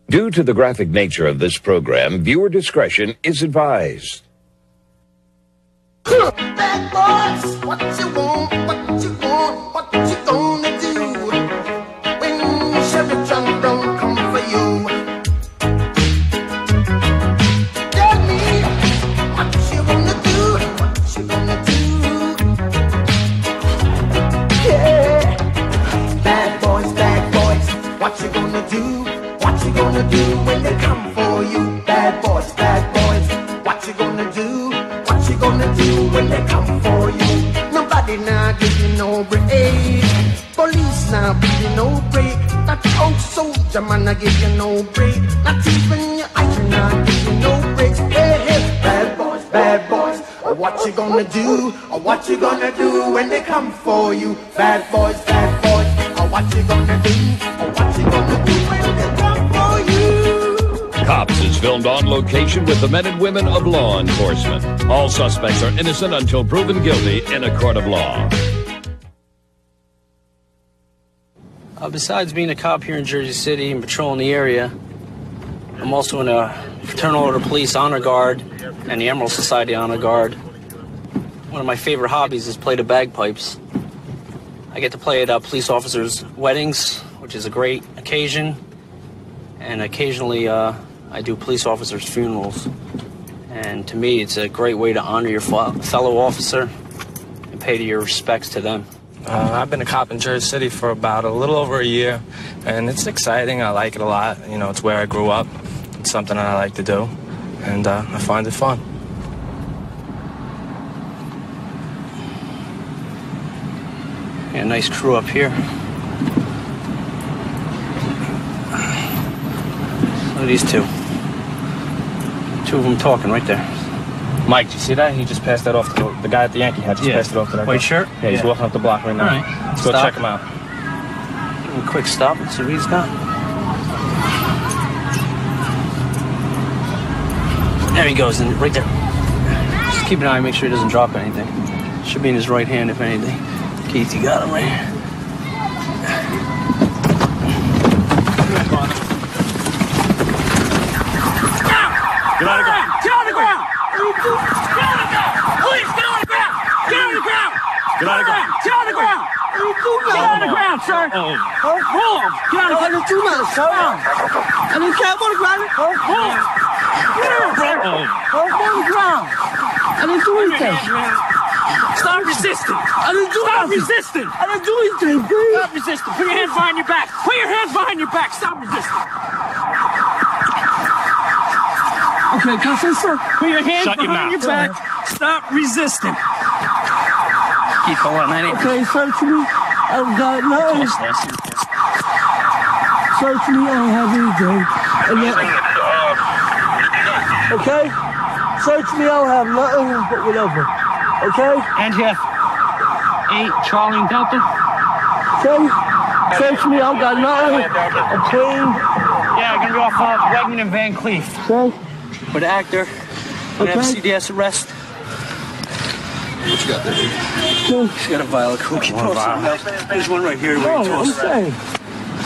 Due to the graphic nature of this program, viewer discretion is advised. Bad boys, what you want, what you want, what you gonna do when Chevy John don't come for you? Tell me what you gonna do, what you gonna do? Yeah, bad boys, what you gonna do? What you gonna do when they come for you? Bad boys, what you gonna do? What you gonna do when they come for you? Nobody now give you no break. Police now give you no break. That old soldier man now give you no break. Not even your iron now give you no breaks. Hey, hey, bad boys, what you gonna do? Or what you gonna do when they come for you? Bad boys, or what you gonna do? Or what you gonna do when they come for you? Cops is filmed on location with the men and women of law enforcement. All suspects are innocent until proven guilty in a court of law. Besides being a cop here in Jersey City and patrolling the area, I'm also in a Fraternal Order Police Honor Guard and the Emerald Society Honor Guard. One of my favorite hobbies is play the bagpipes. I get to play at police officers' weddings, which is a great occasion, and occasionally I do police officers' funerals. And to me, it's a great way to honor your fellow officer and pay your respects to them. I've been a cop in Jersey City for about a little over a year, and it's exciting. I like it a lot. You know, it's where I grew up. It's something I like to do, and I find it fun. Yeah, nice crew up here. Look at these two. Two of them talking right there. Mike, did you see that? He just passed that off to the guy at the Yankee hat. Just passed it off to that White guy. shirt? Yeah, he's walking up the block right now. All right. Let's go check him out. Give him a quick stop and see what he's got. There he goes, right there. Just keep an eye, make sure he doesn't drop anything. Should be in his right hand, if anything. Keith, you got him right here. Get on the ground! Get on the ground! Get on the ground! Please, get on the ground! Get on the ground! Get on the ground! Get on the ground! Get on the ground, sir! Get on the ground! Get on the ground! I didn't care about the ground! Get on the ground! I didn't do anything! Stop resisting! I didn't do anything! Stop resisting! I didn't do anything, please! Stop resisting! Put your hands behind your back! Put your hands behind your back! Stop resisting! Okay, can I say something? Put your hands behind your back. Stop resisting. Keith, hold on, okay, search me. I've got nothing. Search me, I don't have anything. Okay? Search me, I don't have nothing but whatever. Okay? And you have 8 Charlie and Delta. Okay? Search me, I've got nothing. I'm clean. Yeah, gonna be off of Wegman and Van Cleef. Okay? For the actor, we have a CDS arrest. What you got there? He's got a vial of coke. There's one right here. I'm saying.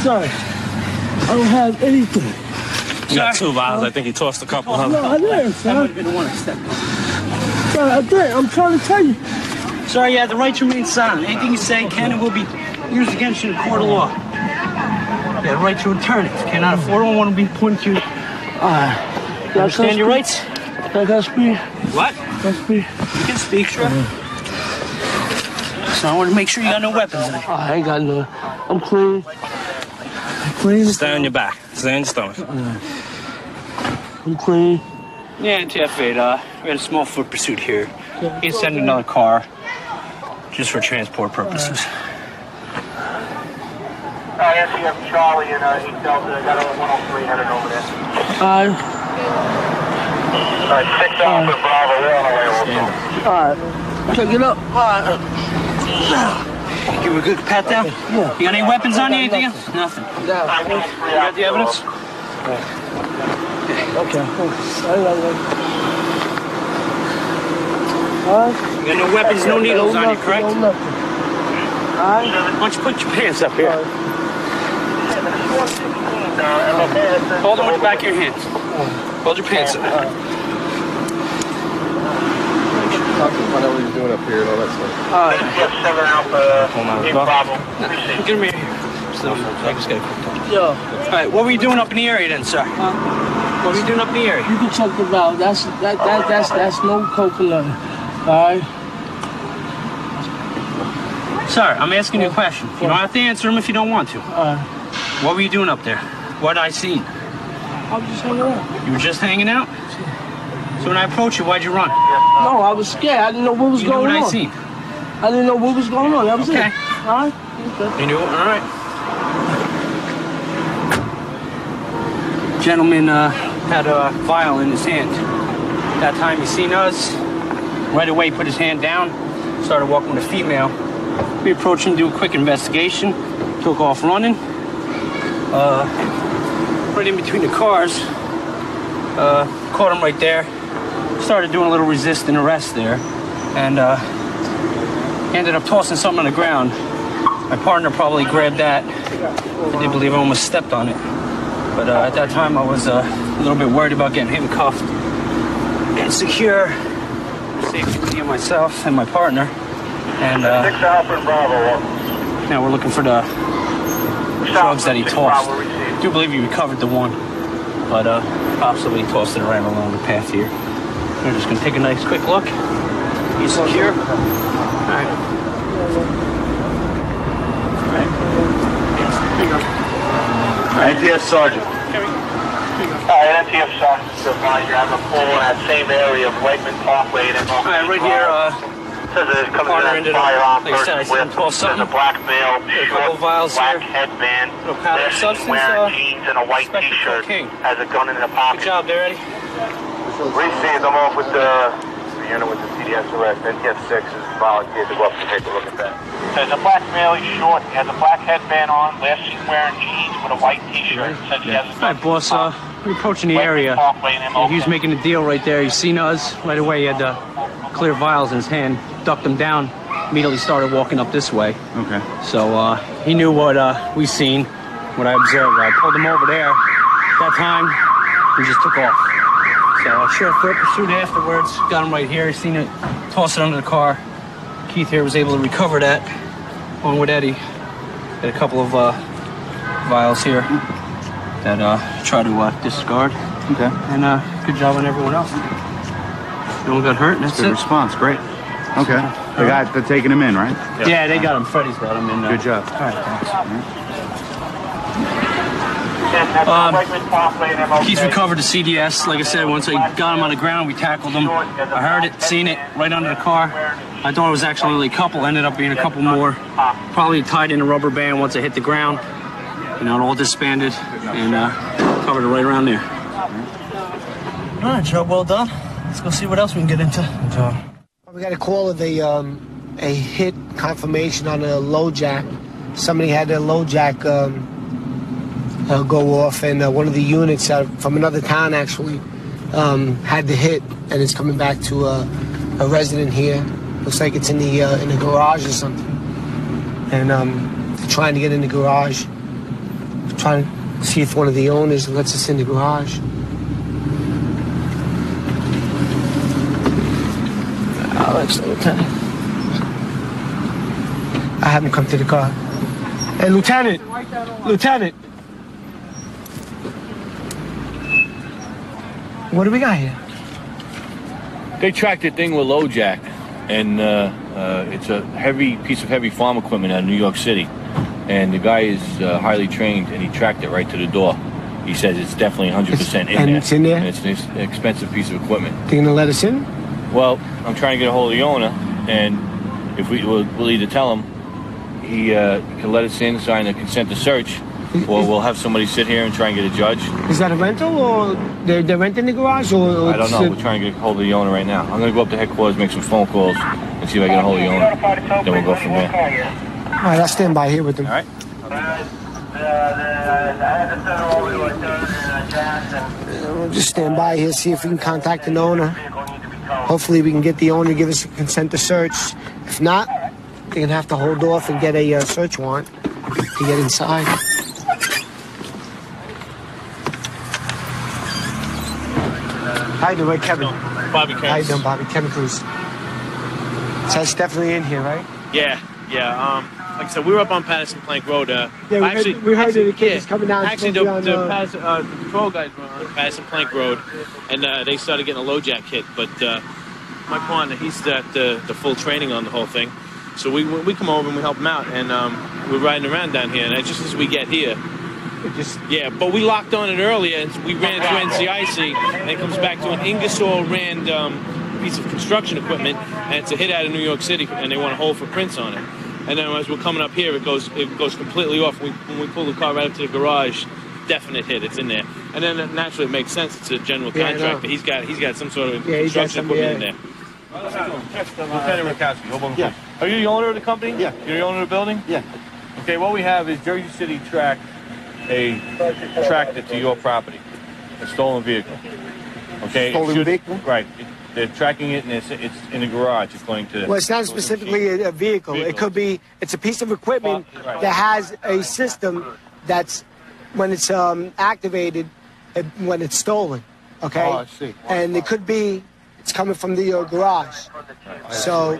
Sorry. I don't have anything. You got 2 vials. I think he tossed a couple. No, I didn't, That might have been the one I stepped on. Sorry, I did. I'm trying to tell you. Sorry, you have the right to remain silent. Anything you say can and will be used against you in a court of law. You have the right to attorney. If you cannot afford one, will be put to you. Understand your rights? Can I speak? What? Can I speak? You can speak, sure. So I want to make sure you got no weapons in it. I ain't got no. I'm clean. I'm clean. Stay on your back. Stay on your stomach. I'm clean. Yeah, TF8, we had a small foot pursuit here. You can send another car, just for transport purposes. Yes, you have Charlie and 8 Delta. I got a 103 headed over there. 6 Alpha Bravo, we're on the way over. Alright. Check it up. Alright. Give him a good pat down? Yeah. You got any weapons on you? Anything else? Nothing. Yeah. You got the evidence? Okay. Alright. You got no weapons, no needles on you, correct? No nothing. Alright. Why don't you put your pants up here? Hold on with the back of your hands. Hold your pants up. Talk to him, find out what he's doing up here and all that stuff. Get him here. So, I just got a quick talk. Yo. All right, what were you doing up in the area then, sir? What were you doing up in the area? You can check the valve. That's no coconut. All right. Sir, I'm asking you a question. You don't have to answer them if you don't want to. What were you doing up there? What I seen? I was just hanging out. You were just hanging out? So when I approached you, why'd you run? No, I was scared. I didn't know what was going on. You knew what I seen? I didn't know what was going on. That was it. Okay. All right. Okay. You knew it? All right. Gentleman had a vial in his hand. That time he seen us, right away put his hand down, started walking with a female. We approached him, do a quick investigation, took off running. Right in between the cars, caught him right there. Started doing a little resisting arrest there, and ended up tossing something on the ground. My partner probably grabbed that. I believe I almost stepped on it. But at that time, I was a little bit worried about getting handcuffed, getting secure, safety for me and myself and my partner. And now we're looking for the drugs that he tossed. I do believe he recovered the one, but possibly tossed it around along the path here. We're just gonna take a nice quick look. He's secure. All right. All right. Here you go. NTF Sergeant. NTF Sergeant, you have a pull in that same area of Whiteman Parkway and all right, right here, partner ended up, like I said, I see him toss something. There's a black male, short, black headband, powder substance, wearing jeans and a white t-shirt, has a gun in the pocket. Good job there, Eddie. Received, I'm off with the unit with the CDS arrest. NTF 6 is volunteered to go up and take a look at that. There's a black male, he's short, he has a black headband on, last seen wearing jeans with a white t-shirt. Says he has a gun. All right, boss, we're approaching the area. He was making a deal right there. He's seen us. Right away, he had clear vials in his hand, ducked them down, immediately started walking up this way. Okay. So he knew what we seen, what I observed. I pulled him over there. That time, he just took off. So sheriff pursued afterwards, got him right here. He seen it, tossed it under the car. Keith here was able to recover that, along with Eddie. Got a couple of vials here that try to discard. Okay. And good job on everyone else. No one got hurt, and that's good it. Response, great. Okay. They're taking him in, right? Yeah, they got him. Freddie's got him in. Good job. All right, thanks. Keith recovered the CDS. Like I said, once I got him on the ground, we tackled him. I heard it, seen it, right under the car. I thought it was actually only a couple, ended up being a couple more. Probably tied in a rubber band once it hit the ground. You know, it all disbanded and covered it right around there. All right, job well done. Let's go see what else we can get into. We got a call of a hit confirmation on a low jack. Somebody had their low jack go off, and one of the units from another town actually had the hit, and it's coming back to a resident here. Looks like it's in the garage or something, and trying to get in the garage, trying to see if one of the owners lets us in the garage. Alex, Lieutenant. I have him come to the car. Hey, Lieutenant! Lieutenant! What do we got here? They tracked a thing with low jack, and it's a heavy piece of heavy farm equipment out of New York City. And the guy is highly trained, and he tracked it right to the door. He says it's definitely 100% in there. And it's in there? And it's an expensive piece of equipment. They gonna let us in? Well, I'm trying to get a hold of the owner, and if we'll either tell him he can let us in, sign a consent to search, or we'll have somebody sit here and try and get a judge. Is that a rental, or they're renting the garage, or I don't know. We're trying to get a hold of the owner right now. I'm going to go up to headquarters, make some phone calls, and see if I get a hold of the owner. Then we'll go from there. All right, I'll stand by here with them. All right. We'll just stand by here, see if we can contact an owner. Hopefully we can get the owner to give us a consent to search. If not, they're going to have to hold off and get a search warrant to get inside. How you doing, Kevin? Bobby Cruz. How you doing, Bobby? Kevin Cruz. So it's definitely in here, right? Yeah. Like I said, we were up on Patterson Plank Road. We heard that the kid is coming down. Actually, the patrol guys were on Patterson Plank Road, and they started getting a low jack hit. But my partner, he's got the full training on the whole thing. So we come over and we help him out, and we're riding around down here. And just as we get here, but we locked on it earlier, and we ran into NCIC, and it comes back to an Ingersoll Rand piece of construction equipment, and it's a hit out of New York City, and they want a hole for prints on it. And then as we're coming up here, it goes completely off. When we pull the car right up to the garage, definite hit. It's in there, and then naturally it makes sense. It's a general contractor. He's got some sort of construction equipment in there. Lieutenant Rakowski, Hoboken Police. Are you the owner of the company? Yeah. You're the owner of the building? Yeah. Okay, what we have is Jersey City tracked a tractor to your property, a stolen vehicle. Okay. Stolen vehicle? Right. They're tracking it, and it's in the garage, according to... Well, it's not specifically a vehicle. It could be, it's a piece of equipment that has a system that's, when it's activated, when it's stolen, okay? Oh, I see. And it could be, it's coming from the garage. So...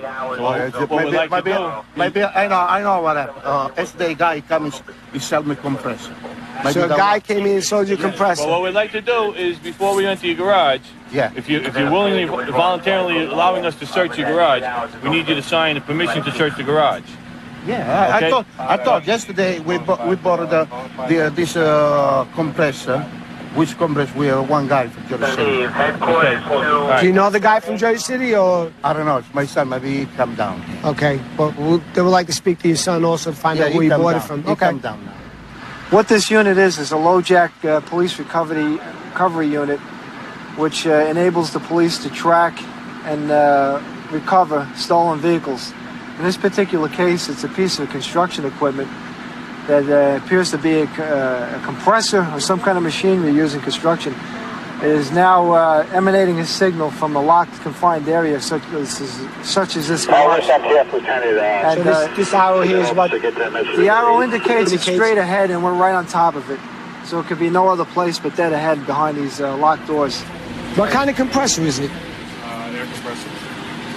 maybe I know what happened. Yesterday, guy comes, he sell me compressor. So a guy came in and sold you a compressor. Well, what we'd like to do is, before we enter your garage, if you're willingly, voluntarily allowing us to search your garage, we need you to sign a permission to search the garage. Yeah, okay? I thought yesterday we bought this compressor, which compressor we are one guy from Jersey City. Okay. Do you know the guy from Jersey City, or? I don't know. It's my son. Maybe he come down. Okay, but they would like to speak to your son also to find out where you bought it from. He come down now. What this unit is a low jack police recovery unit, which enables the police to track and recover stolen vehicles. In this particular case, it's a piece of construction equipment that appears to be a compressor or some kind of machinery used in construction. It is now emanating a signal from a locked, confined area such as this garage. And this arrow here is what? The arrow indicates it's straight ahead, and we're right on top of it. So it could be no other place but dead ahead behind these locked doors. What kind of compressor is it? Air compressor.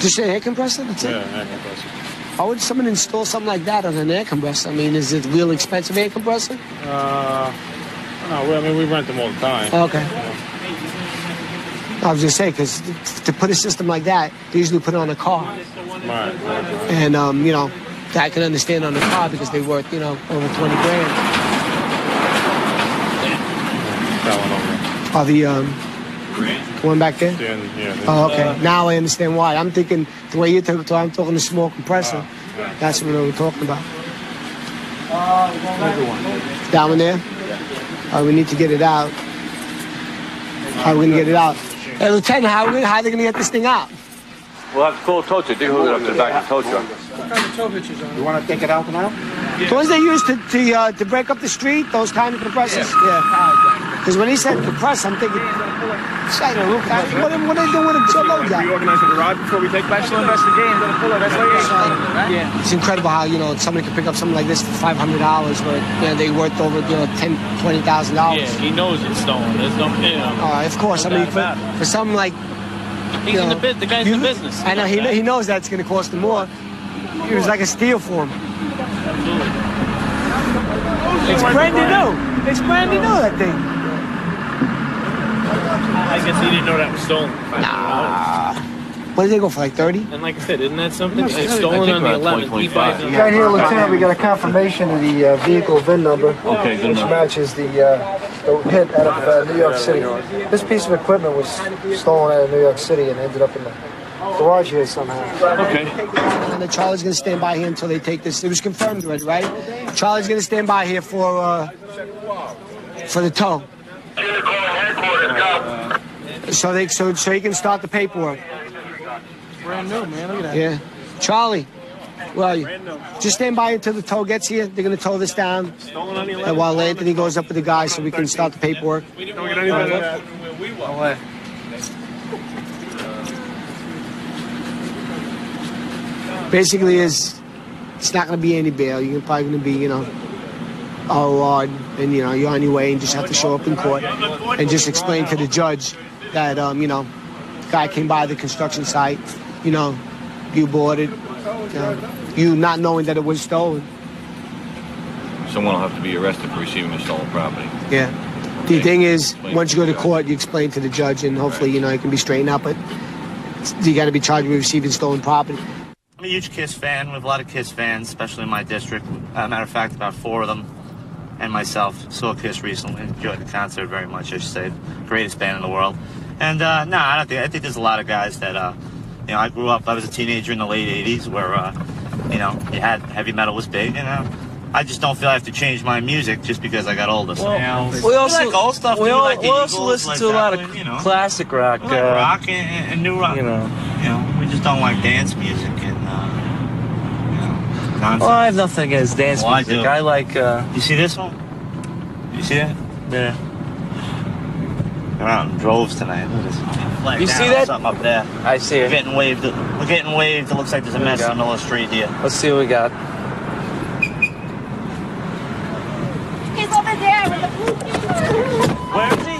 Just an air compressor? That's it? Yeah, air compressor. How would someone install something like that on an air compressor? I mean, is it a real expensive air compressor? No, I mean, we rent them all the time. Okay. I was just saying, because to put a system like that, they usually put it on a car. Right. And, you know, I can understand on the car because they worth, you know, over 20 grand. Are the one back there? Oh, okay. Now I understand why. I'm thinking the way you're talking, I'm talking a small compressor. That's what we're talking about. Down in there? We need to get it out. How are we going to get it out? Hey, Lieutenant, how are they going to get this thing out? We'll have to call a tow truck. They can hook it up to the back of the tow truck. What kind of tow hitches are You want to take it out now? The ones they use to break up the street, those kind of compressors? Yeah. Because when he said compressor, I'm thinking, what are they doing with a low jack? We organize the garage before we take special investigation. Yeah. It's incredible how, you know, somebody can pick up something like this for $500, but, you know, they worth over, you know, $10,000, $20,000. Yeah, he knows it's stolen. There's no, you know. Of course. I mean, for something like... He's in the business. The guy's in the business. I know. He knows that's going to cost him more. It was like a steal for him. It's brand new. It's brand new, that thing. I guess he didn't know that was stolen. Nah. What did they go for, like 30? And like I said, isn't that something? It's stolen on the 11th. Right here, Lieutenant, we got a confirmation of the vehicle VIN number, which matches the hit out of New York City. This piece of equipment was stolen out of New York City and ended up in the garage here somehow. Okay. And then Charlie's going to stand by here until they take this. It was confirmed already, right? Charlie's going to stand by here for the tow. So he can start the paperwork. Brand new, man. Look at that. Yeah. Charlie, where are you? Just stand by until the tow gets here. They're going to tow this down. And while Anthony goes up with the guy so we can start the paperwork. We don't get anything where we were. Basically, it's not going to be any bail. You're probably going to be, you know, and, you know, you're on your way and just have to show up in court and just explain to the judge that, you know, guy came by the construction site, you know, you bought it, you not knowing that it was stolen. Someone will have to be arrested for receiving the stolen property. Yeah. The thing is, once you go to court, you explain to the judge, and hopefully, you know, it can be straightened out, but you got to be charged with receiving stolen property. I'm a huge KISS fan. We have a lot of KISS fans, especially in my district. Matter of fact, about 4 of them and myself saw KISS recently. Enjoyed the concert very much, I should say. Greatest band in the world. And, no, I think there's a lot of guys that, you know, I grew up, I was a teenager in the late 80s where, you know, you had heavy metal was big, and I just don't feel I have to change my music just because I got older. So, we also like old stuff. We like the also Eagles, listen like to a lot of Zeppelin, you know. classic rock. We like rock and new rock. You know, we just don't like dance music and you know, nonsense. well, I have nothing against dance music. I like. You see this one? You see that? Yeah. They're out in droves tonight. Look at this. Flag You down, see that? Something up there. I see it. We're getting waved. We're getting waved. It looks like there's a mess in the middle of the street here. Let's see what we got. He's over there with the blue. Where is he?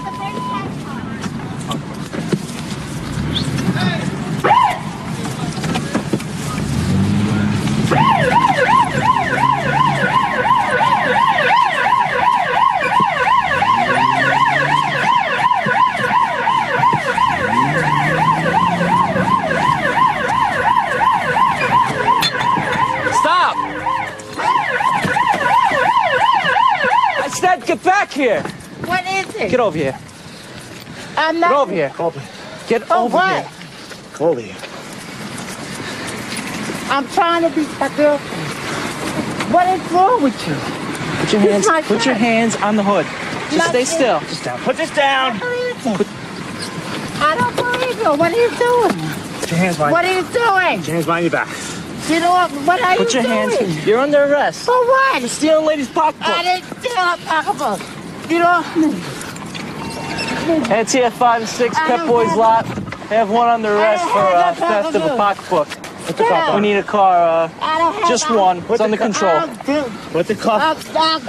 Stop! I said get back here. What is it? Get over here. I'm not. Get over here. Get over what? here. Go over here. I'm trying to be a girlfriend. What is wrong with you? Put your hands. Put your hands on the hood. Just stay still. Just down. Put this down. I don't believe you. What are you doing? Put your hands behind. What are you doing? Put your hands behind your back. You know what are Put you your doing? hands. You're under arrest. For what? For stealing a lady's pocketbook. I didn't steal a pocketbook. You know. And it's here 5 and 6 Pep Boys lot. They have one under arrest for theft of a pocketbook. We need a car, just one. It's under control. Put the car. I'll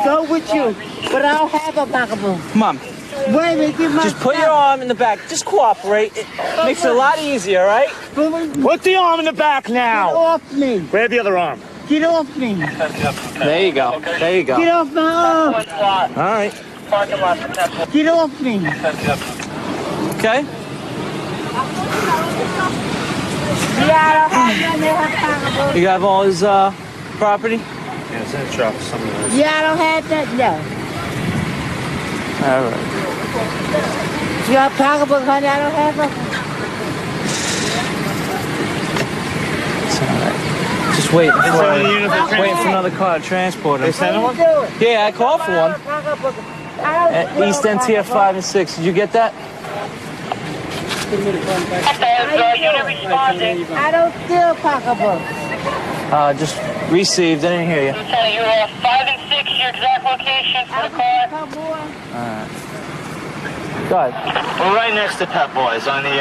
go with you, but I don't have a pocketbook. Come on. Wait a minute, give my Just put your arm in the back. Just cooperate. It makes it a lot easier, right? Put the arm in the back now. Get off me. Grab the other arm. Get off me. There you go. There you go. Get off my arm. All right. Get off me. Okay. Yeah, I don't have pocketbook. You have all his property? Yeah, it's in the truck. Yeah, I don't have that. No. All right. You got a pocketbook, honey? I don't have one. It's all right. Just waiting for another car to transport him. They sent one? Yeah, I called for one. At East End Tier 5 and 6. Did you get that? I don't steal pocketbooks. Just received. I didn't hear you. I'm telling you, 5 and 6, your exact location for the car. Alright. Go ahead. We're right next to Pep Boys on the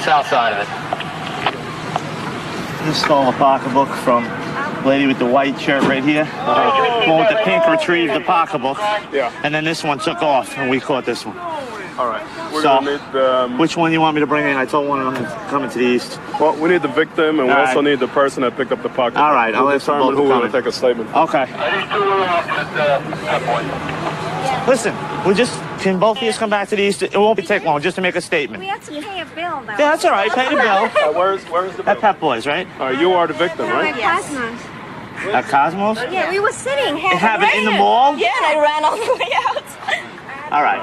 south side of it. Just stole a pocketbook from the lady with the white shirt right here. One with the pink retrieved the pocketbook. Yeah. And then this one took off, and we caught this one. All right. We're So, gonna need which one you want me to bring in? I told one of them coming to the east. well, we need the victim, and we All also right. need the person that picked up the pocket. All right, I'll we'll ask them determine both who to will come take a statement. Okay. Listen, we just can both of you come back to the east. It won't take long, just to make a statement. We have to pay a bill, though. Yeah, that's all right. Pay the bill. Where's the At Pep Boys, right? you are the victim, right? Cosmos. At Cosmos? Yeah, we were sitting. Have it in the mall? Yeah, and I ran all the way out. All right.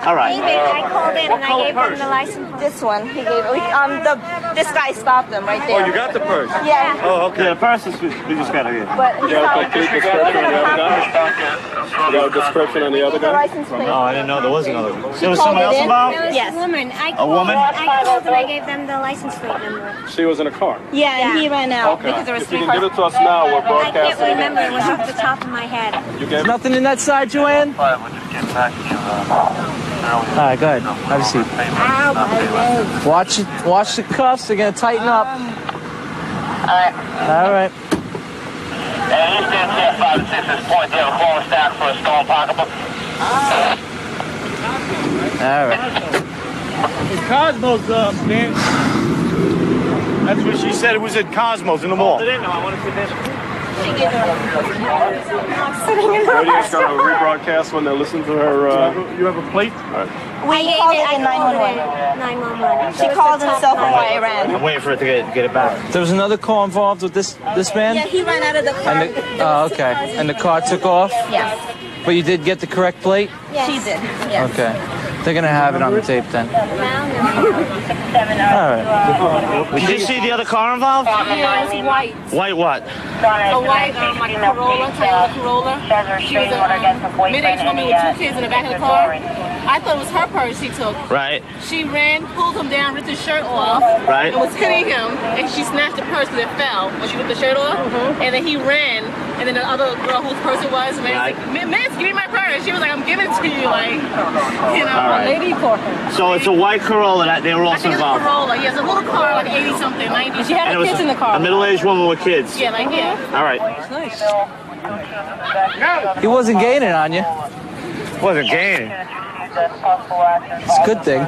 All right. I called in and I gave them the license. This one, he gave. This guy stopped them right there. Oh, you got the purse? Yeah. Oh, okay. Yeah, the purse is, we just got it here. But You got a complete description on the other guy? You got a description on the other guy? Oh, I didn't know there was another one. There was someone else involved? Yes. A woman? I called and I gave them the license plate number. She was in a car. Yeah, and he ran out Okay. because there was If you 3 can give it to us now, we're I can't broadcasting. remember. It was off the top of my head. You gave Nothing in that side, Joanne? All right, go ahead. Have a seat. Watch it. Watch the cuffs. They're gonna tighten up. All right. And East End Tier 5 and 6 is point. They have a call staff for a stolen pocketbook. All right. In Cosmos, man. That's what she said. It was in Cosmos in the mall. I didn't know. I want to sit there. Radio's got a rebroadcast when they listen to her. You have a plate? All right. We called it in 911. 911. She called herself and why I ran. I'm waiting for it to get it back. There was another car involved with this man? Yeah, he ran out of the car. And okay. And the car took off? Yes. But you did get the correct plate? Yes. She did. Yes. Okay. They're going to have it on the tape then. All right. Did you see the other car involved? Yeah, it's white. White what? A white, like Corolla, Toyota Corolla. She was a mid-aged woman with 2 kids in the back of the car. I thought it was her purse she took. Right. She ran, pulled him down, ripped his shirt off. Right. And was hitting him, and she snatched the purse because it fell when she ripped the shirt off. And then he ran, and then the other girl whose purse it was, man, was like, miss, give me my purse. She was like, I'm giving it to you, like, you know, right. lady for her. So it's a white Corolla that they were also I think involved. it's a Corolla. Yeah, it's a little car, like 80-something, 90. She had And her it kids was in the car. A middle-aged woman with kids. Yeah, like, yeah. All right. Nice. He wasn't gaining on you. Wasn't gaining. It's a good thing.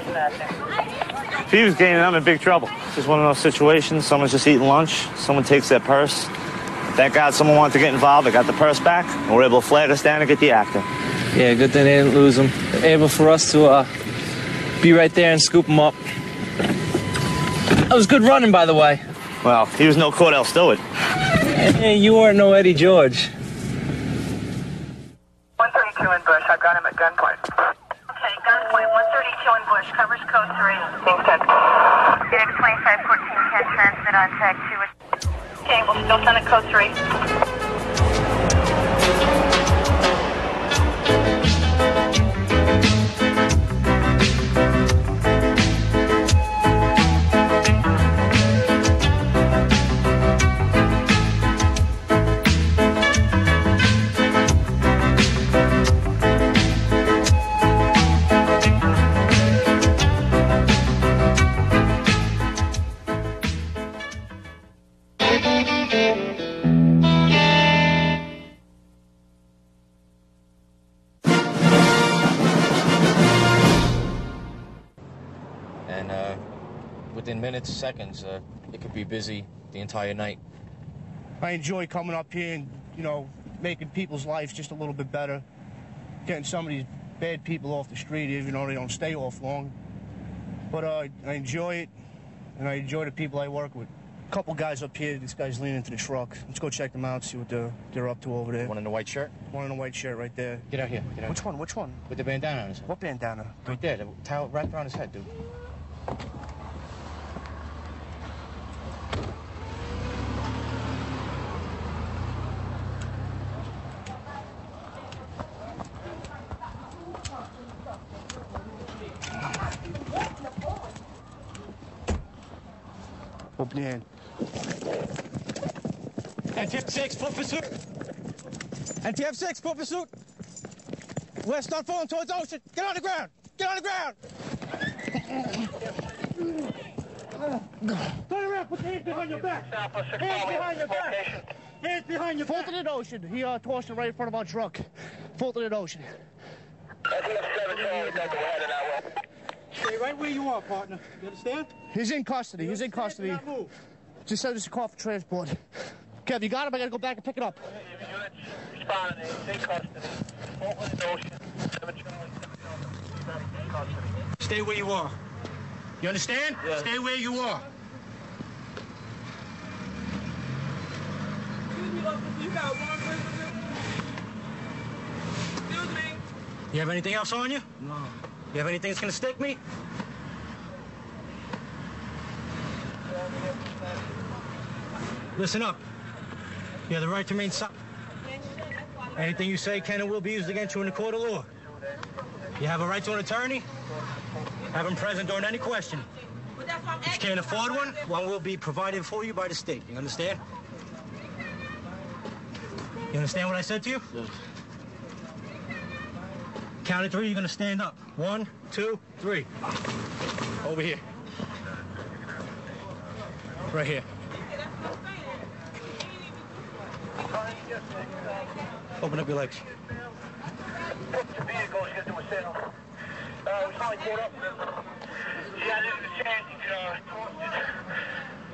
If he was gaining, I'm in big trouble. It's just one of those situations. Someone's just eating lunch. Someone takes their purse. Thank God someone wanted to get involved. They got the purse back. And we're able to flag us down and get the actor. Yeah, good thing they didn't lose him. Able for us to be right there and scoop him up. That was good running, by the way. Well, he was no Cordell Stewart. Hey, you weren't no Eddie George. 132 in Bush. I've got him at gunpoint. Okay, gunpoint 132 in Bush. Covers code 3. Thanks, 10. Phoenix 2514 can transmit on tag 2. Okay, we'll still send it code 3. Within minutes, seconds, it could be busy the entire night. I enjoy coming up here and, you know, making people's lives just a little bit better. Getting some of these bad people off the street, even though they don't stay off long. But I enjoy it, and I enjoy the people I work with. A couple guys up here, this guy's leaning into the truck. Let's go check them out, see what they're up to over there. One in the white shirt? One in the white shirt right there. Get out here. Get out Which here. one? Which one? With the bandana on his head. What bandana? Right there, the towel wrapped around his head, dude. Open your hand. NTF-6, full pursuit. NTF-6, full pursuit. West on falling towards ocean. Get on the ground. Get on the ground. Turn around. Put your hands behind your back. Hands behind your back. Hands behind your back. Fulton in ocean. He tossed it right in front of our truck. Fulton in ocean. Stay right where you are, partner. You understand? He's in custody. He's in custody. Just send us a call for transport. Kev, you got him? I gotta go back and pick it up. Responding. He's in custody. Fulton in ocean. Stay where you are. You understand? Yeah. Stay where you are. You have anything else on you? No. You have anything that's gonna stick me? Listen up. You have the right to remain silent. Anything you say can and will be used against you in the court of law. You have a right to an attorney. Have him present during any question. If you can't afford one will be provided for you by the state. You understand? You understand what I said to you? Yes. Count of 3, you're gonna stand up. 1, 2, 3. Over here. Right here. Open up your legs. We finally caught up with him. Yeah, I didn't get a chance.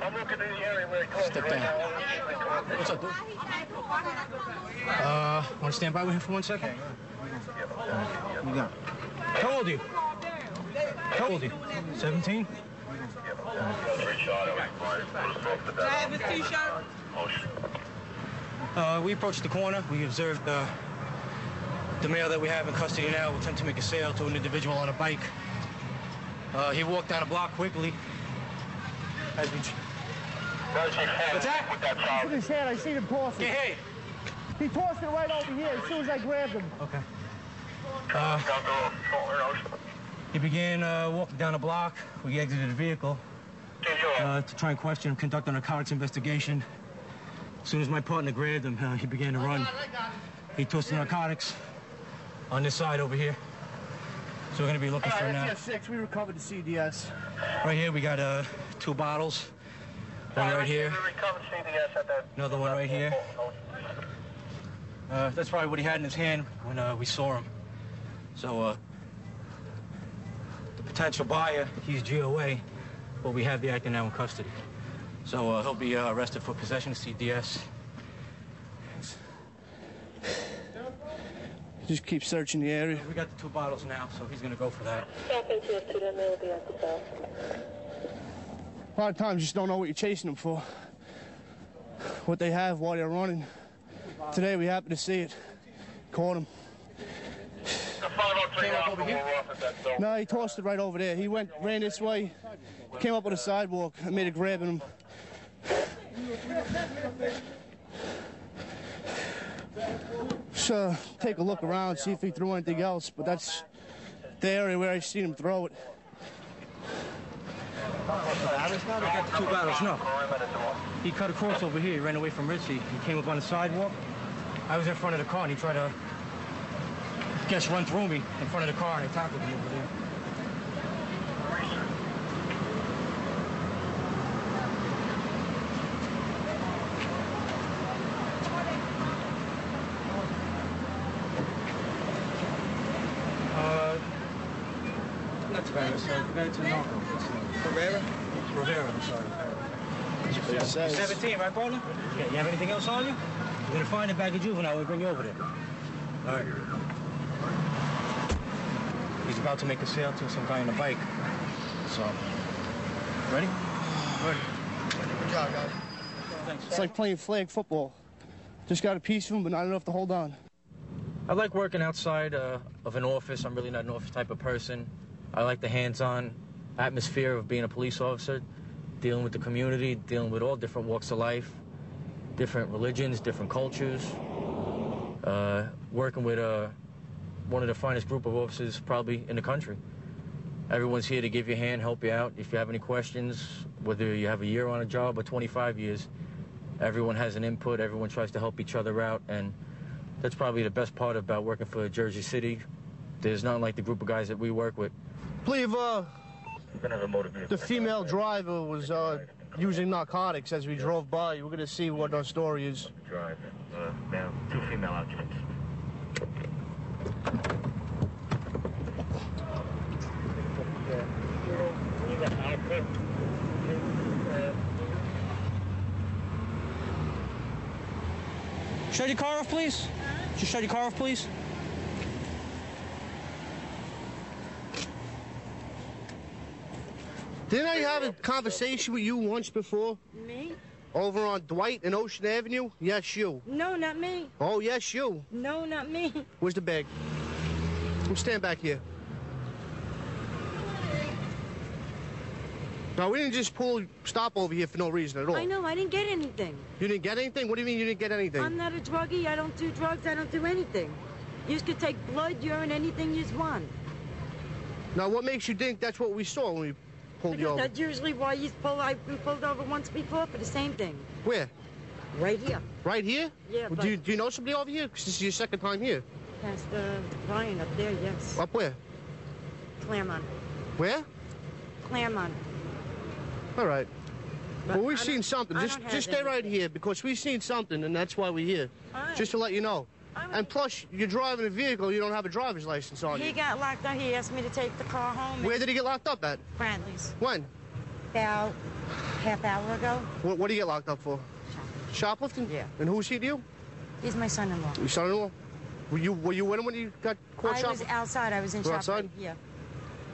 I'm looking in the area where he tossed it right now. What's up, dude? Want to stand by with him for 1 second? You got it. How old are you? How old are you? 17? We approached the corner. We observed the male that we have in custody now will attempt to make a sale to an individual on a bike. He walked down a block quickly. As we... What's that? Put his hand, I seen him toss it. Hey! He tossed it right over here as soon as I grabbed him. Okay. He began walking down the block. We exited the vehicle to try and question him, conduct a narcotics investigation. As soon as my partner grabbed him, he began to run. He tossed the narcotics on this side over here. So we're going to be looking for him now. STF6, we recovered the CDS. Right here, we got 2 bottles. One right here. Another one right here. That's probably what he had in his hand when we saw him. So the potential buyer, he's GOA, but we have the actor now in custody. So he'll be arrested for possession of CDS. Just keep searching the area. We got the 2 bottles now, so he's going to go for that. A lot of times you just don't know what you're chasing them for. What they have while they're running. Today we happened to see it. Caught him. Came up over here? No, he tossed it right over there. He ran this way, came up on the sidewalk. I made a grab at him. Just take a look around, see if he threw anything else, but that's the area where I seen him throw it. I got the 2 bottles, no. He cut across over here, he ran away from Richie. He came up on the sidewalk. I was in front of the car and he tried to, run through me in front of the car and I tackled him over there. Not Tavares, it's a narco. Rivera, I'm sorry. You're 17, right, partner? Yeah, you have anything else on you? You're gonna find a bag of juvenile, we'll bring you over there. All right. He's about to make a sale to some guy on a bike. So, ready? Ready. Good job, guys. Thanks. It's like playing flag football. Just got a piece of him, but not enough to hold on. I like working outside of an office. I'm really not an office type of person. I like the hands-on atmosphere of being a police officer, dealing with the community, dealing with all different walks of life, different religions, different cultures, working with one of the finest group of officers probably in the country. Everyone's here to give you a hand, help you out. If you have any questions, whether you have a year on a job or 25 years, everyone has an input, everyone tries to help each other out, and that's probably the best part about working for Jersey City. There's nothing like the group of guys that we work with. I believe the female driver was using narcotics as we drove by. We're going to see what our story is. Drive, now 2 female occupants. Shut your car off, please. Just shut your car off, please. Didn't I have a conversation with you once before? Me? Over on Dwight and Ocean Avenue? Yes, you. No, not me. Oh, yes, you. No, not me. Where's the bag? Stand back here. No, we didn't just stop over here for no reason at all. I know, I didn't get anything. You didn't get anything? What do you mean you didn't get anything? I'm not a druggie, I don't do drugs, I don't do anything. You could take blood, urine, anything you want. Now, what makes you think that's what we saw when we pulled you over? That's usually why I've been pulled over once before for the same thing. Where? Right here. Right here? Yeah, well, do you know somebody over here? Because this is your second time here. Past Ryan up there, yes. Up where? Claremont. Where? Claremont. All right. But well, we've seen something. Just stay right here because we've seen something, and that's why we're here. Right. Just to let you know. And plus, you're driving a vehicle, you don't have a driver's license on you. He got locked up. He asked me to take the car home. Where did he get locked up at? Bradley's. When? About half hour ago. What did he get locked up for? Shoplifting? Yeah. And who's he to you? He's my son-in-law. Your son-in-law? Were you with him when you got caught shoplifting? I was outside. I was in You were outside? shoplifting. Yeah.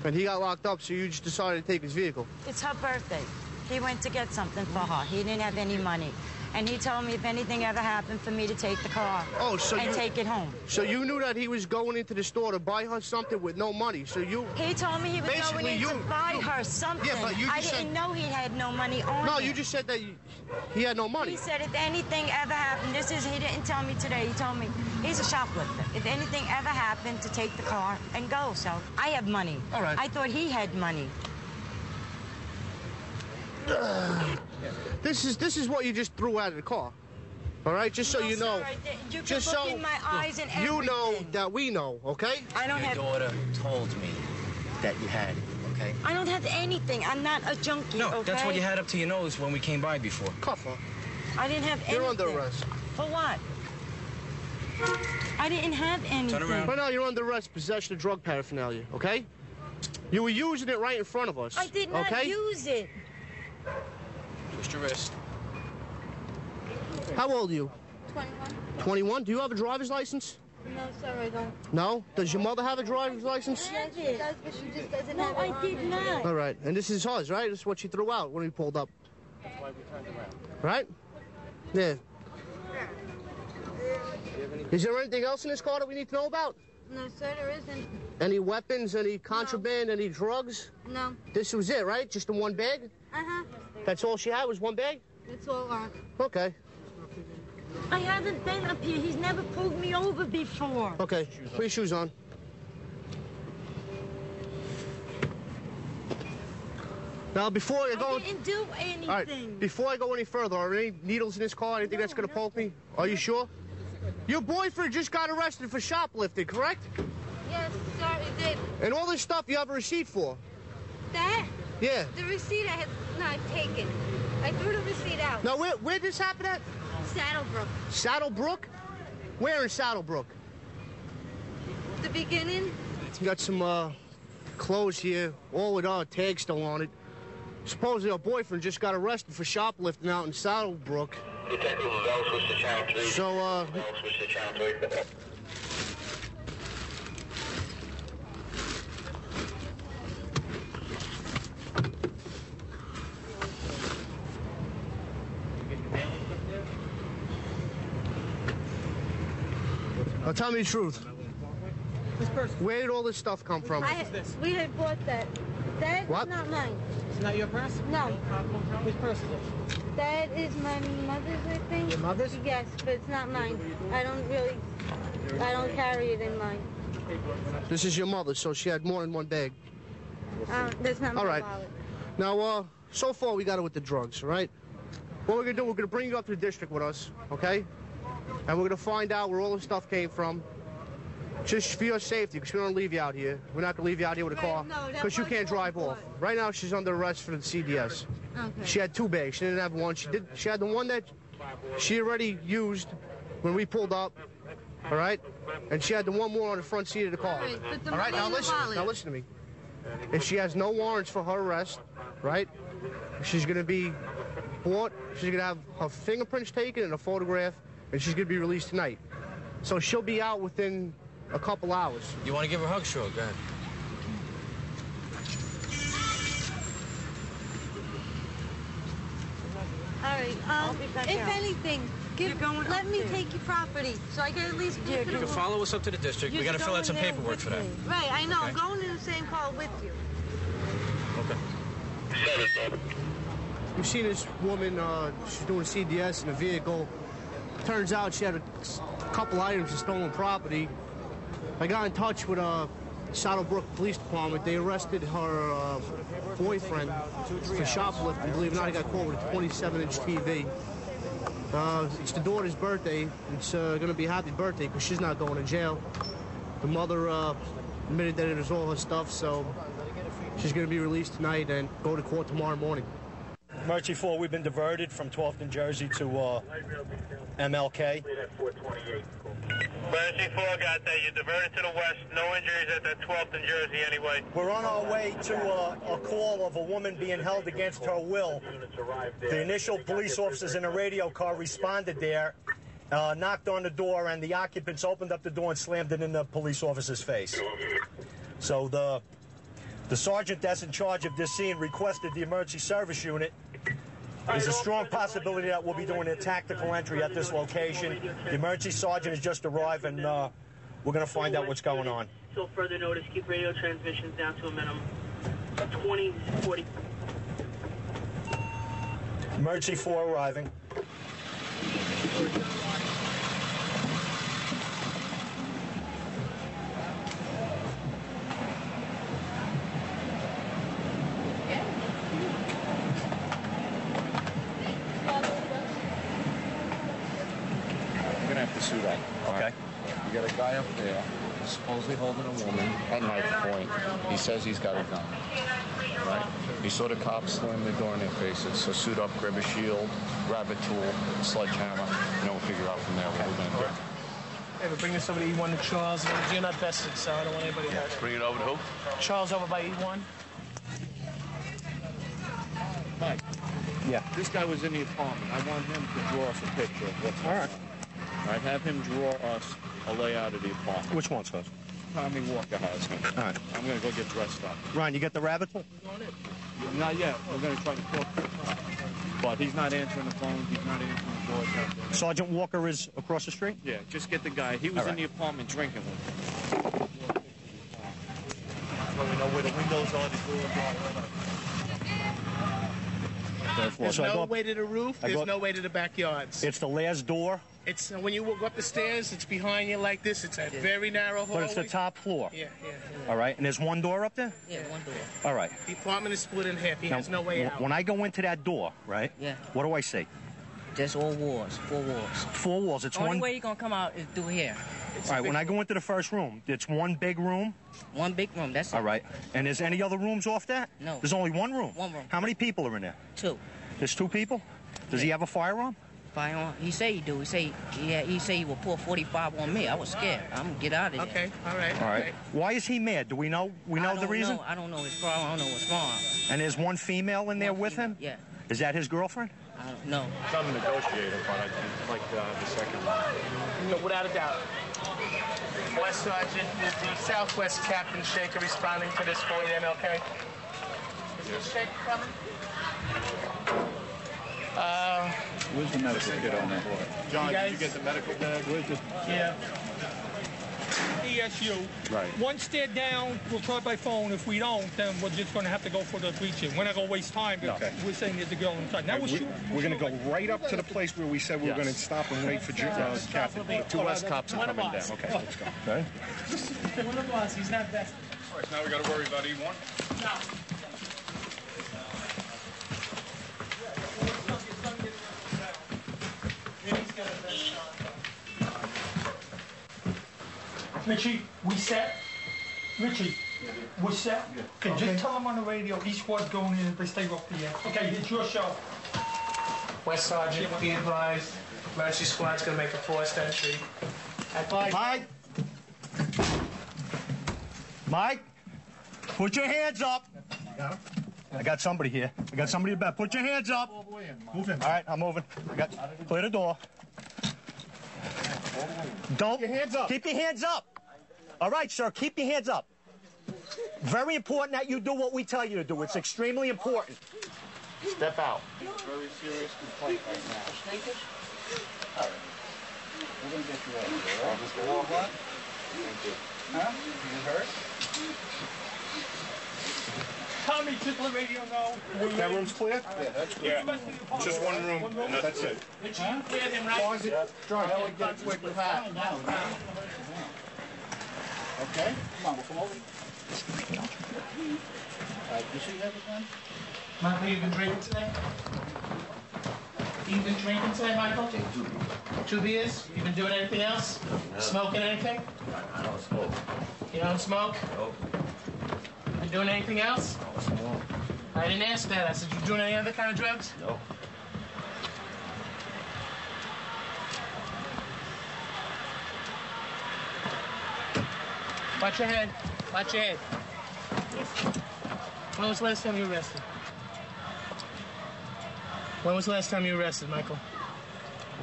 And he got locked up, so you just decided to take his vehicle? It's her birthday. He went to get something for her. He didn't have any money. And he told me if anything ever happened for me to take the car and take it home. So you knew that he was going into the store to buy her something with no money, so you... He told me he was going in to buy her something. Yeah, but you just I didn't know he had no money on No, him. you just said that he had no money. He said if anything ever happened, he didn't tell me today, he told me he's a shoplifter. If anything ever happened, to take the car and go. So I have money. All right. I thought he had money. This is what you just threw out of the car. All right, just so you know. You can Just look so in my eyes and you know everything. that we know, okay? I don't Your have... daughter told me that you had it, okay? I don't have anything. I'm not a junkie, No, okay? that's what you had up to your nose when we came by before. Cuff her. I didn't have anything. You're under arrest. For what? I didn't have anything. Turn around. Right now, you're under arrest, possession of drug paraphernalia, okay? You were using it right in front of us. I did not okay? use it. Twist your wrist. How old are you? 21. 21? Do you have a driver's license? No, sir, I don't. No? Does your mother have a driver's license? Yes, she does, but she just doesn't have it. No, I did not. All right, and this is hers, right? This is what she threw out when we pulled up. That's why we turned around. Right? Yeah. Is there anything else in this car that we need to know about? No, sir, there isn't. Any weapons, any contraband, any drugs? No. This was it, right? Just the one bag? Uh-huh. That's all she had was one bag? That's all on. Okay. I haven't been up here. He's never pulled me over before. Okay, put your shoes on. Now, before you go... I didn't do anything. All right, before I go any further, are there any needles in this car? Anything that's going to poke me? Are you sure? Your boyfriend just got arrested for shoplifting, correct? Yes, sir, it did. And all this stuff you have a receipt for? That? Yeah. The receipt I had not taken. I threw the receipt out. Now, where did this happen at? Saddlebrook. Saddlebrook? Where in Saddlebrook? The beginning? You got some clothes here, all with our tags still on it. Supposedly our boyfriend just got arrested for shoplifting out in Saddlebrook. So, now tell me the truth. Where did all this stuff come from? We had bought that. That What? is not mine. It's not your purse? No. Whose purse is it? That is my mother's, I think. Your mother's? Yes, but it's not mine. I don't carry it in mine. This is your mother, so she had more than one bag. That's not my All right. wallet. Now, so far we got it with the drugs, all right? What we're going to do, we're going to bring you up to the district with us, okay? And we're going to find out where all the stuff came from. Just for your safety, because we don't leave you out here. We're not going to leave you out here with a car, no, that because you was can't drive off. Right now, she's under arrest for the CDS. Okay. She had two bags. She didn't have one. She had the one that she already used when we pulled up, all right? And she had the one more on the front seat of the car. All right, but the All right, money now in the listen. wallet. Now listen to me. If she has no warrants for her arrest, right? She's going to be bought. She's going to have her fingerprints taken and a photograph, and she's going to be released tonight. So she'll be out within a couple hours. You want to give her a hug? Sure, go ahead. All right. If anything, let me take your property so I can at least. You can follow us up to the district. We got to fill out some paperwork for that. Right, I know. Okay. I'm going in the same car with you. Okay. You've seen this woman, she's doing CDS in a vehicle. Turns out she had a couple items of stolen property. I got in touch with Saddlebrook Police Department. They arrested her boyfriend for shoplifting. Believe it or not, he got caught with a 27-inch TV. It's the daughter's birthday. It's going to be a happy birthday because she's not going to jail. The mother admitted that it was all her stuff, so she's going to be released tonight and go to court tomorrow morning. Emergency 4, we've been diverted from 12th and Jersey to MLK. Emergency 4 got that. You diverted to the west. No injuries at that 12th in Jersey anyway. We're on our way to a call of a woman being held against her will. The initial police officers in a radio car responded there, knocked on the door, and the occupants opened up the door and slammed it in the police officer's face. So the sergeant that's in charge of this scene requested the emergency service unit. There's a strong possibility that we'll be doing a tactical entry at this location. The emergency sergeant has just arrived, and we're going to find out what's going on. Until further notice, keep radio transmissions down to a minimum. 2040. Emergency 4 arriving. Have to suit up. Okay. You got a guy up there, supposedly holding a woman at knife point. He says he's got a gun. Right? He saw the cops slam the door in their faces. So suit up, grab a shield, grab a tool, sledgehammer, and we'll figure out from there what we're going to do. Hey, we're bringing this over to E1 to Charles. You're not vested, so I don't want anybody hurt. Bring it over to who? Charles over by E1. Mike. Yeah. This guy was in the apartment. I want him to draw us a picture of what's happening. All right. I'd have him draw us a layout of the apartment. Which one, sir? Tommy Walker has him. All right. I'm going to go get dressed up. Ryan, you get the rabbit hole? Not yet. We're going to try to talk to him. But he's not answering the phone. He's not answering the doors. Sergeant Walker is across the street? Yeah, just get the guy. He was in the apartment drinking with him. Well, we know where the windows are, the doors are. There's no way to the roof. There's no way to the backyards. It's the last door. It's when you walk up the stairs, it's behind you like this. It's a very narrow hallway. But it's the top floor. Yeah. All right, and there's one door up there? Yeah, one door. All right. The apartment is split in half. He has no way out. When I go into that door, right? Yeah. What do I see? Just all walls, 4 walls. 4 walls. It's Only one. way you're gonna come out is through here. All right. When I go into the first room, it's one big room. One big room. That's it. All right. And there's any other rooms off that? No. There's only one room. One room. How many people are in there? 2. There's 2 people. Does he have a firearm? Firearm? He say he do. He say he will pull 45 on me. I was scared. I'm gonna get out of there. Okay. All right. All right. Why is he mad? Do we know? We know the reason. I don't know his problem. I don't know what's wrong. And there's one female in there with him? Yeah. Is that his girlfriend? I don't know. I'm a negotiator, but I think like the second one. No, without a doubt. West Sergeant, is the Southwest Captain Shaker responding to this for you, MLK? Is this Shaker coming? Where's the medical kit on that board? John, did you get the medical bag? Where's the... Yeah. ESU. Right. Once they're down, we'll try by phone. If we don't, then we're just going to have to go for the breaching. We're not going to waste time. Okay. We're saying there's a girl inside. Now we're going to go right up to the place where we said we were going to stop and wait for Captain. The 2 West cops are coming down. Okay, let's go. Okay. One of us, he's not vested. All right, now we got to worry about E1. No. Richie, we set? Richie, we set? Okay, just tell them on the radio each squad's going in if they stay up here. Okay, it's your show. West Sergeant, be advised. Emergency squad's going to make a forced entry. Mike, put your hands up. I got somebody here. I got somebody about. Put your hands up. Move in. All right, I'm moving. Clear the door. Don't. Keep your hands up. Keep your hands up. All right, sir, keep your hands up. Very important that you do what we tell you to do. It's extremely important. Step out. Very serious complaint right now. All right. We're going to get you out of here, all right? Mr. Walker? Thank you. Huh? You hurt? Tommy, just let the radio know. That room's clear? Yeah, that's good. Just one room, and that's it. Richie, clear him right. John, how we get quick with that? Okay, come on, we'll come over. You see you have a gun? Michael, you been drinking today? You been drinking today, Michael? 2 beers? You been doing anything else? No. Smoking anything? I don't smoke. You don't smoke? Nope. You doing anything else? I don't smoke. I didn't ask that. I said, you doing any other kind of drugs? No. Watch your head. Watch your head. When was the last time you were arrested? When was the last time you were arrested, Michael?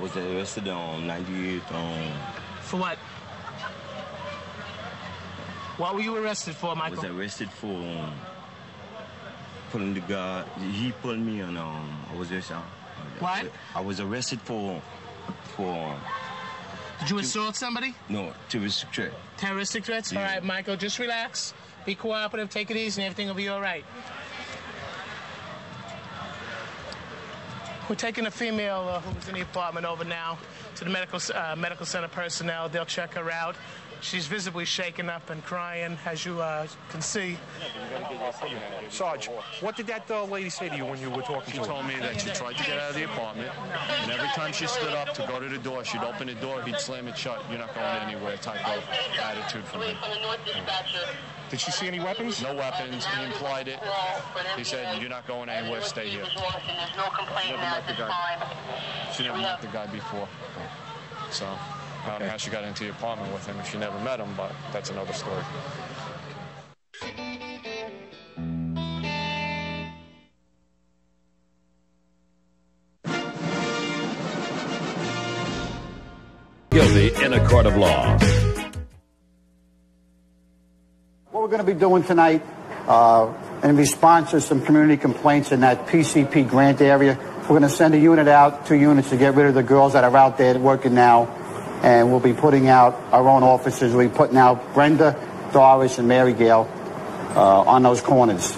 Was arrested on 98. For what? What were you arrested for, Michael? I was arrested for pulling the guy. He pulled me on. I was arrested. What? I was arrested for. Did you assault somebody? No, terroristic threat. Terroristic threats? Yeah. All right, Michael, just relax. Be cooperative, take it easy, and everything will be all right. We're taking a female who was in the apartment over now to the medical center personnel. They'll check her out. She's visibly shaken up and crying, as you can see. Sarge, what did that lady say to you when you were talking to her? She told me that she tried to get out of the apartment, and every time she stood up to go to the door, she'd open the door, he'd slam it shut. You're not going anywhere type of attitude from him. Did she see any weapons? No weapons. He implied it. He said, you're not going anywhere, stay here. She never met the guy before. So I don't know how she got into the apartment with him if she never met him, but that's another story. Guilty in a court of law. What we're going to be doing tonight, in response to some community complaints in that PCP grant area, we're going to send a unit out, 2 units, to get rid of the girls that are out there working now, and we'll be putting out our own officers. We'll be putting out Brenda, Doris, and Mary Gale on those corners.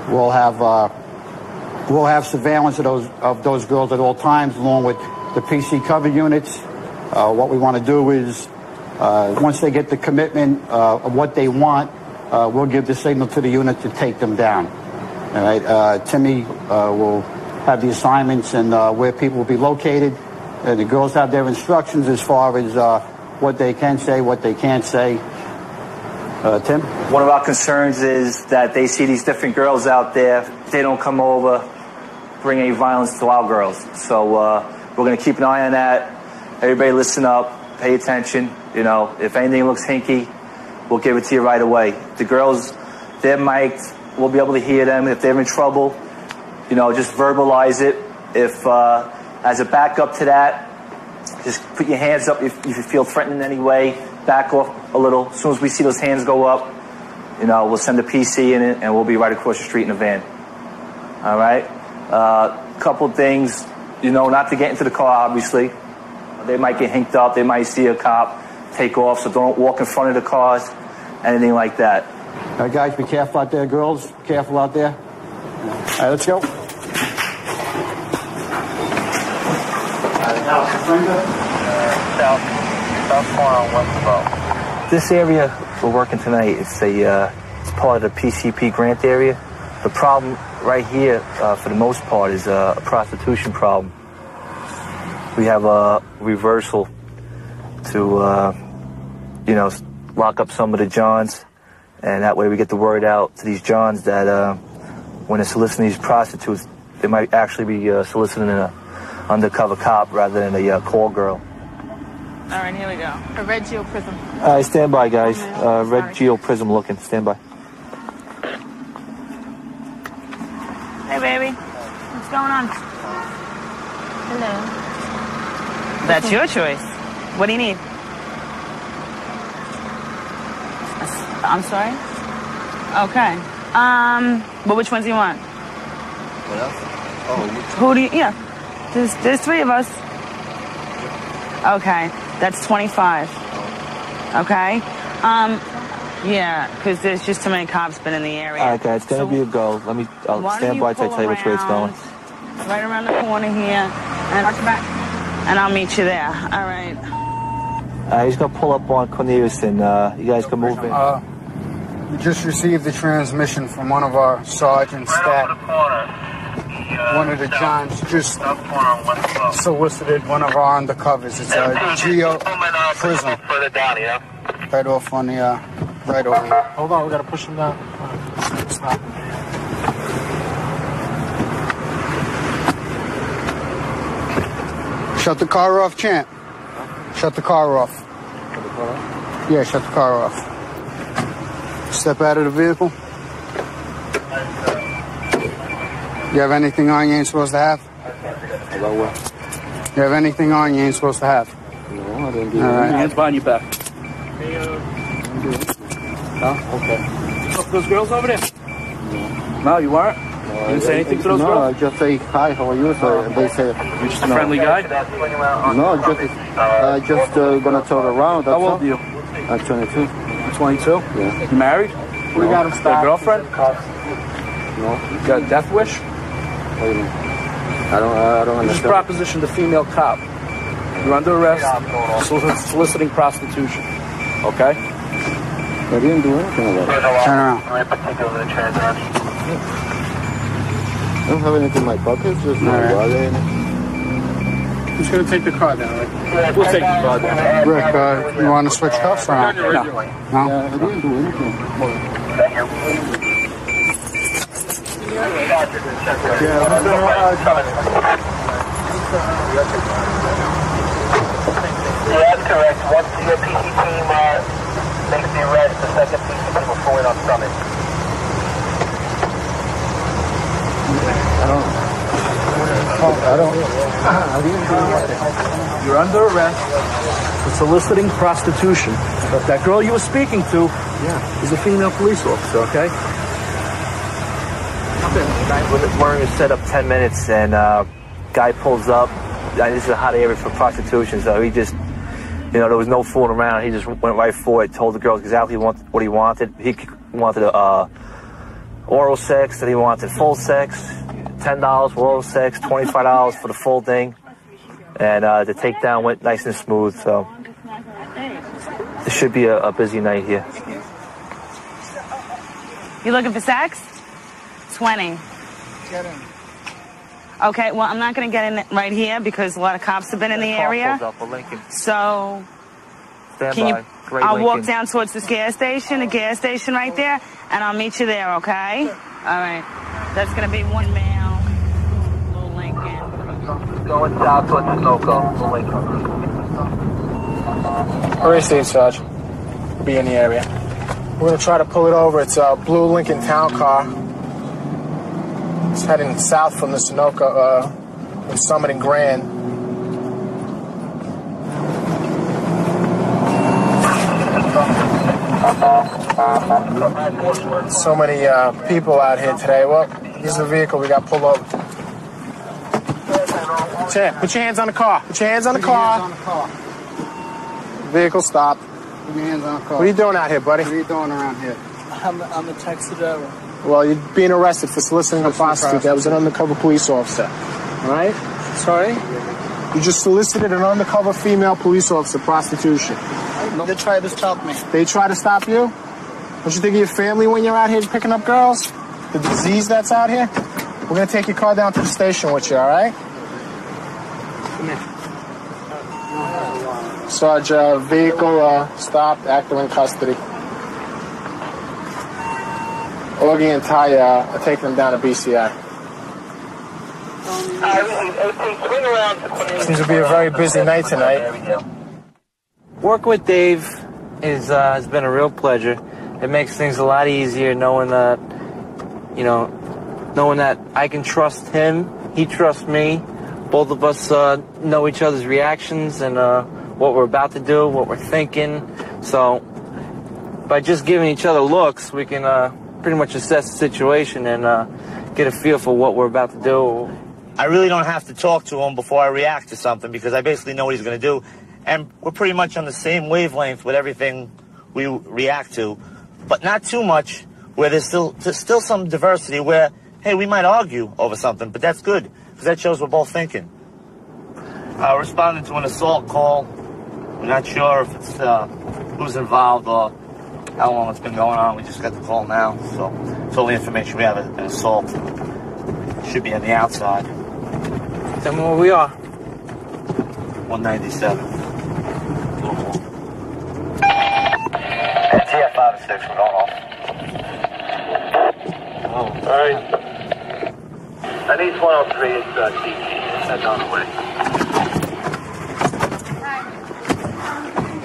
We'll have surveillance of those girls at all times, along with the PC cover units. What we want to do is, once they get the commitment of what they want, we'll give the signal to the unit to take them down. All right, Timmy will have the assignments and where people will be located. The girls have their instructions as far as what they can say, what they can't say. Tim? One of our concerns is that they see these different girls out there. They don't come over, bring any violence to our girls. So we're going to keep an eye on that. Everybody listen up, pay attention. You know, if anything looks hinky, we'll give it to you right away. The girls, they're mic'd. We'll be able to hear them. If they're in trouble, you know, just verbalize it. If, as a backup to that, just put your hands up if you feel threatened in any way. Back off a little. As soon as we see those hands go up, you know, we'll send a PC in it, and we'll be right across the street in a van. All right? Couple things, you know, not to get into the car, obviously. They might get hinked up. They might see a cop take off, so don't walk in front of the cars, anything like that. All right, guys, be careful out there. Girls, careful out there. All right, let's go. South corner, West. This area we're working tonight, it's part of the PCP grant area. The problem right here, for the most part, is a prostitution problem. We have a reversal to, you know, lock up some of the Johns, and that way we get the word out to these Johns that when they're soliciting these prostitutes, they might actually be soliciting an undercover cop rather than a call girl. All right, here we go. A red Geo Prism. All right, stand by, guys. Red Geo Prism looking. Stand by. Hey, baby. What's going on? Hello. That's your choice. What do you need? I'm sorry? Okay. But which ones do you want? What else? Oh, Who do you, yeah. There's 3 of us. Okay. That's 25. Okay? Yeah, because there's just too many cops been in the area. All right, guys, it's going to be a go. I'll stand by till I tell you which way it's going. Right around the corner here. And watch your back. And I'll meet you there. All right. He's going to pull up on Cornelius, and you guys can move in. We just received a transmission from one of our sergeants that one of the Johns just solicited one of our undercovers. It's a Geo Prism. Right off on the, right over here. Hold on, we gotta push him down. Stop. Shut the car off, champ. Shut the car off. Yeah, shut the car off. Step out of the vehicle. You have anything on you ain't supposed to have? About what? You have anything on you ain't supposed to have? No, I didn't do All right. Hands behind your back. No? Okay. You talk to those girls over there? No, you weren't? You didn't say anything to those girls? No, I just say, hi, how are you? So they say... You're just a friendly guy? No, just gonna turn around. How old are you? I'm 22. You're 22? Yeah. You married? We got him Got a stopped. girlfriend? No. You got a death wish? What do you mean? I don't You just understand. propositioned a female cop. You're under arrest, soliciting prostitution. Okay? I didn't do anything about it. Turn around. I don't have anything in my pockets, just my wallet. Who's going to take the car down? We'll take the car down. Rick, you want to switch cuffs or not? No. No? Yeah, I didn't do anything. Yeah, that's correct. Once the PC team makes the arrest, the second PC team will pull in on Summit. You're under arrest for soliciting prostitution. But that girl you were speaking to is a female police officer, okay? We're going to set up 10 minutes, and guy pulls up. This is a hot area for prostitution, so he just, you know, there was no fooling around. He just went right for it, told the girls exactly what he wanted. He wanted oral sex, and he wanted full sex, $10 for oral sex, $25 for the full thing. And the takedown went nice and smooth, so this should be a busy night here. You looking for sex? 20. Get in. Okay, well, I'm not going to get in right here because a lot of cops have been in the area. So, can you? I'll walk down towards this gas station, the gas station right there, and I'll meet you there, okay? All right. That's going to be one male, little Lincoln. Going south towards the Sunoco, Lincoln. Hurry, State Sarge. We'll be in the area. We're going to try to pull it over. It's a blue Lincoln Town car. It's heading south from the Sunoco, in Summit and Grand. So many people out here today. Well, this is the vehicle we got pulled over. Put your hands on the car. Put your hands on the car. Vehicle stopped. Put your hands on the car. What are you doing out here, buddy? What are you doing around here? I'm a taxi driver. Well, you're being arrested for soliciting a prostitute. That was an undercover police officer. All right? Sorry? You just solicited an undercover female police officer prostitution. They tried to stop me. They try to stop you? Don't you think of your family when you're out here picking up girls? The disease that's out here? We're going to take your car down to the station with you, all right? Come here. Sarge, vehicle stopped, active in custody. Augie and Ty are taking them down to BCI. Seems to be a very busy night tonight. Working with Dave has been a real pleasure. It makes things a lot easier knowing that, knowing that I can trust him, he trusts me. Both of us know each other's reactions and what we're about to do, what we're thinking. So by just giving each other looks, we can pretty much assess the situation and get a feel for what we're about to do. I really don't have to talk to him before I react to something because I basically know what he's going to do. And we're pretty much on the same wavelength with everything we react to, but not too much where there's still some diversity where, hey, we might argue over something, but that's good because that shows we're both thinking. Responding to an assault call. We're not sure if it's who's involved or how long it's been going on. We just got the call now, so it's all the information we have. An assault should be on the outside. Tell me where we are. 197. NTF 5 and 6, we're going off. All right. I need 103. It's DT. That's on the way.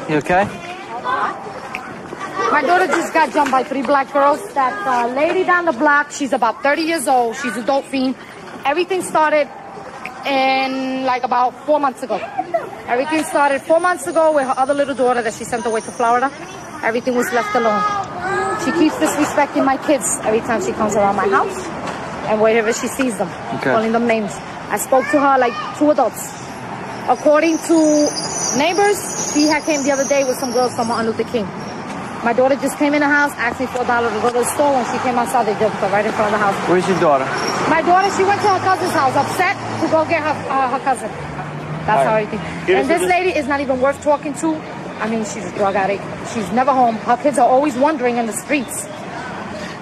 You okay? My daughter just got jumped by 3 black girls. That lady down the block, she's about 30 years old. She's a dope fiend. Everything started in like about 4 months ago. Everything started 4 months ago with her other little daughter that she sent away to Florida. Everything was left alone. She keeps disrespecting my kids every time she comes around my house and wherever she sees them, calling them names. I spoke to her like 2 adults. According to neighbors, she had came the other day with some girls from Martin Luther King. My daughter just came in the house, asked me for $1 to go to the store. When she came outside, they jumped her right in front of the house. Where's your daughter? My daughter, she went to her cousin's house, upset to go get her cousin. That's how everything. And this lady is not even worth talking to. I mean, she's a drug addict. She's never home. Her kids are always wandering in the streets.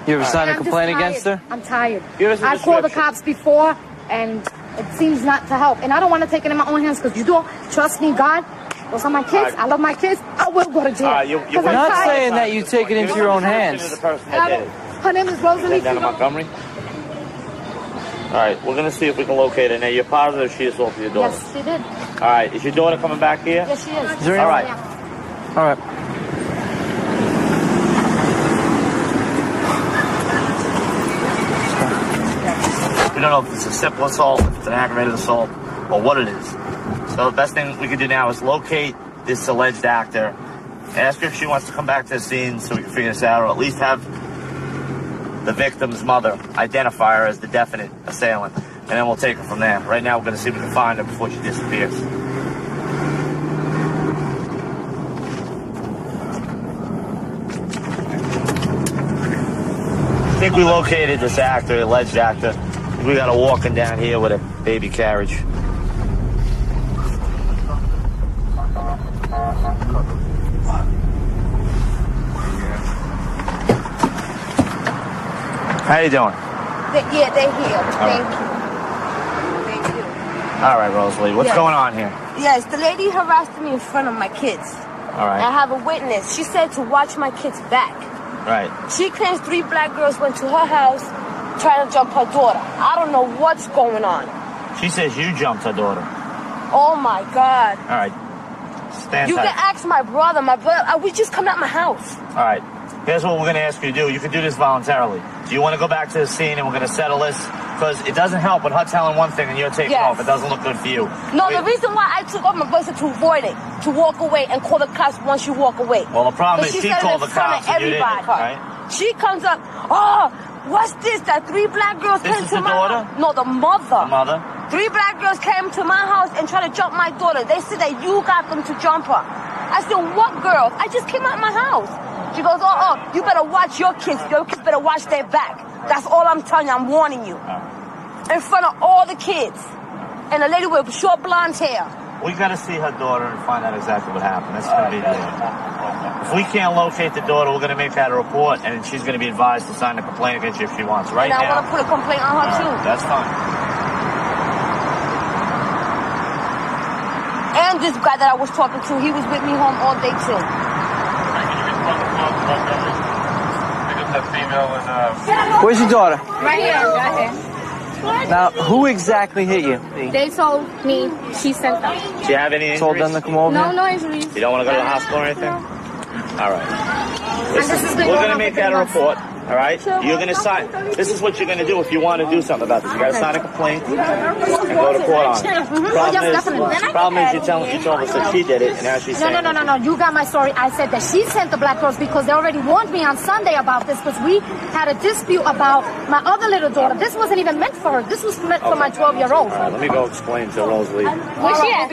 You ever signed a complaint against her? I'm tired. I called the cops before, and it seems not to help. And I don't want to take it in my own hands because you don't trust me, God. Those are my kids. I love my kids. I will go to jail. You're not saying that you take it into your own hands. Her name is Rosalie. Down in Montgomery? All right, we're going to see if we can locate her. Now, you're positive she assaulted your daughter? Yes, she did. All right, is your daughter coming back here? Yes, she is. All right. All right. We don't know if it's a simple assault, if it's an aggravated assault, or what it is. So the best thing we can do now is locate this alleged actor, ask her if she wants to come back to the scene so we can figure this out, or at least have the victim's mother identify her as the definite assailant, and then we'll take her from there. Right now we're going to see if we can find her before she disappears. I think we located this actor, alleged actor. We got her walking down here with a baby carriage. How you doing? Yeah, they're here. Thank you. Thank you. All right, Rosalie. What's going on here? Yes, the lady harassed me in front of my kids. All right. I have a witness. She said to watch my kids back. Right. She claims 3 black girls went to her house trying to jump her daughter. I don't know what's going on. She says you jumped her daughter. Oh, my God. All right. Stand You tight. can ask my brother. We just come out my house. All right. Here's what we're going to ask you to do. You can do this voluntarily. Do you want to go back to the scene and we're going to settle this? Because it doesn't help with her telling one thing and you're taking off. It doesn't look good for you. No, the reason why I took off my voice is to avoid it, to walk away and call the cops once you walk away. Well, the problem is But she said it called in the front of cops and you didn't, everybody. right? She comes up, oh, what's this? That 3 black girls This came is to the my daughter? house. No, the mother. The mother? 3 black girls came to my house and tried to jump my daughter. They said that you got them to jump her. I said, what girls? I just came out of my house. She goes, oh, you better watch your kids. Your kids better watch their back. That's all I'm telling you. I'm warning you. In front of all the kids. And a lady with short blonde hair. We got to see her daughter and find out exactly what happened. That's going to be the If we can't locate the daughter, we're going to make out a report, and she's going to be advised to sign a complaint against you if she wants. Right and now. I want to put a complaint on her, too. That's fine. And this guy that I was talking to, he was with me home all day, too. Where's your daughter? Right here. Right here. Now, who exactly hit you? They told me she sent them. Do you have any injuries? Told them to come over? No injuries. You don't want to go to the hospital or anything? All right. Listen, we're going to make out a report. All right? You're going to sign. This is what you're going to do if you want to do something about this. You got to sign a complaint and go to court on it. Problem is you told us that she did it, and now she's saying. No. You got my story. I said that she sent the black girls because they already warned me on Sunday about this because we had a dispute about my other little daughter. This wasn't even meant for her. This was meant for my 12-year-old. All right, let me go explain to Rosalie. Where's she at?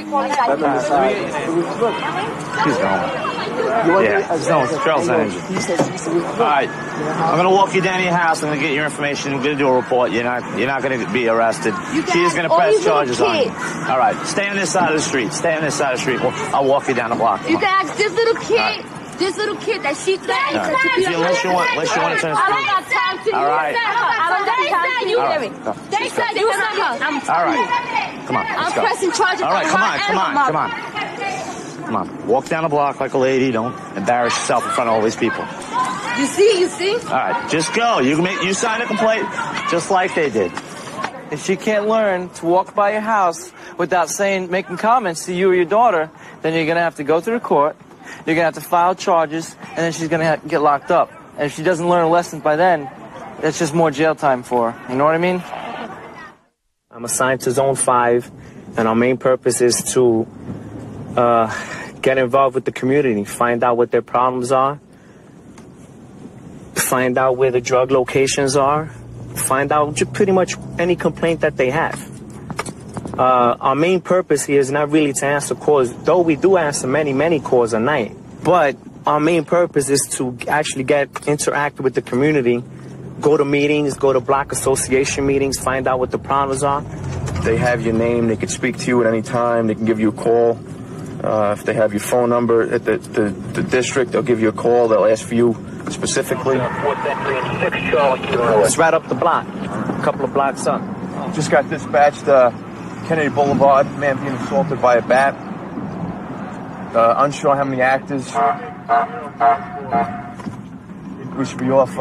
She's gone. Yeah, no, Charles Angel. All right, I'm gonna walk you down to your house. I'm gonna get your information. We're gonna do a report. You're not gonna be arrested. She's gonna press charges on you. All right, stay on this side of the street. Stay on this side of the street. I'll walk you down the block. You can ask this little kid. This little kid that she threatened to beat up. Unless you want to turn. I don't got time to. All right. They said you sent her. All right. Come on. I'm pressing charges. All right. Come on. Come on. Walk down the block like a lady. Don't embarrass yourself in front of all these people. You see? All right. Just go. You sign a complaint just like they did. If she can't learn to walk by your house without making comments to you or your daughter, then you're going to have to go to the court. you're gonna have to file charges, and then she's gonna get locked up. And if she doesn't learn her lessons by then, that's just more jail time for her. You know what I mean? I'm assigned to Zone 5, and our main purpose is to get involved with the community, find out what their problems are, find out where the drug locations are, find out pretty much any complaint that they have. Our main purpose here is not really to answer calls, though we do answer many calls a night, but our main purpose is to actually interact with the community, go to meetings, go to block association meetings, find out what the problems are. They have your name, they can speak to you at any time, they can give you a call. If they have your phone number at the district, they'll give you a call, they'll ask for you specifically. It's right up the block, a couple of blocks up. Just got dispatched, Kennedy Boulevard, man being assaulted by a bat. Unsure how many actors. We should be off,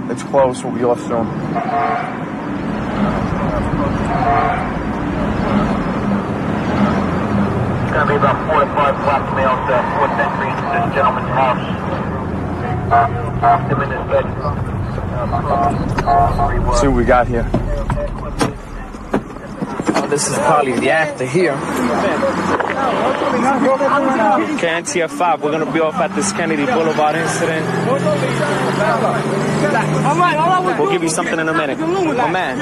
it's close, we'll be off soon. It's going to be about 4 to 5 black males, 4th entry into this gentleman's house. Him in his bed. See what we got here. Oh, this is probably the actor here. KNTF5, we're going to be off at this Kennedy Boulevard incident. We'll give you something in a minute. Oh, man.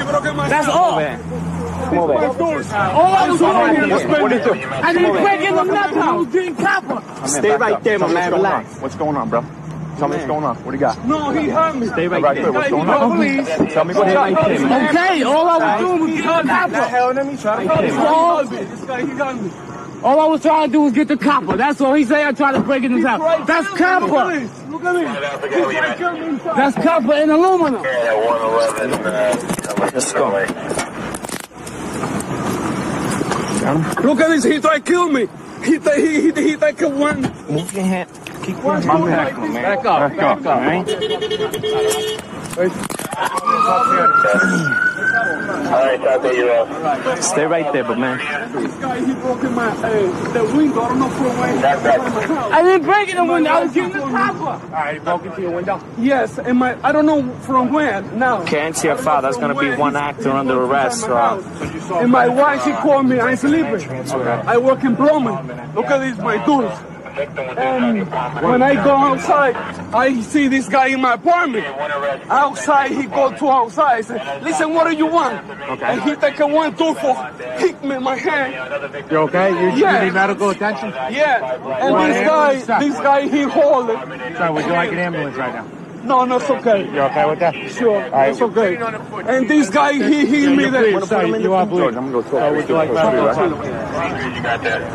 That's all. Come over. All I was doing was I didn't break in the nut house, getting copper. Stay right there, my man. Relax. What's going on, bro? Tell me what's going on. What do you got? No, he hurt me. Stay right there. What's going on? Tell me what's going on. Okay, all I was doing was get the copper. All I was trying to do was get the copper. That's all he said. I tried to break in his house. That's copper. Look at me. That's copper and aluminum. Let's go. Look at this. He tried to kill me. He tried to kill one. Move your hand. Keep your hand. Back up. All right? Stay right there, but man. This guy, he broke in my the window. I don't know from where. I didn't break in the window. I was getting the copper. All right, he broke into your window? Yes, and I don't know from where. Now. KNTF5, that's going to be one actor under arrest. And my wife, she called me. I'm sleeping. I work in plumbing. Look at this, my tools. And when I go outside, I see this guy in my apartment. Outside, he go to outside. I say, listen, what do you want? Okay. And he take a 1 2 for hit me in my hand. You okay? You need medical attention? Yeah. And this guy, he hold it. Sorry, would you like an ambulance right now? No, it's okay. You okay with that? Sure, right. it's okay. And this guy, he hit me there. You are bleeding. I'm going to go talk. Would you like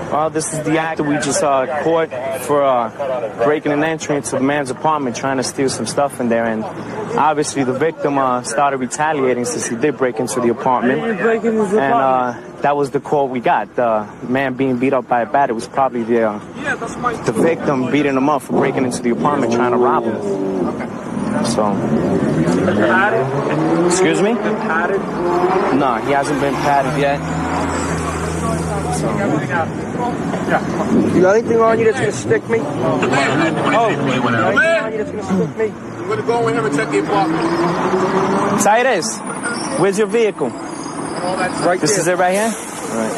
Well, this is the actor we just caught for breaking an entry into the man's apartment, trying to steal some stuff in there. And obviously the victim started retaliating since he did break into the apartment. And that was the call we got. The man being beat up by a bat. It was probably the victim beating him up for breaking into the apartment, trying to rob him. So, excuse me? No, he hasn't been patted yet. So. You got anything on you that's gonna stick me? Oh, that's gonna stick me? I'm going to go in here and check the apartment. Tires, where's your vehicle? Right this is it right here? Right.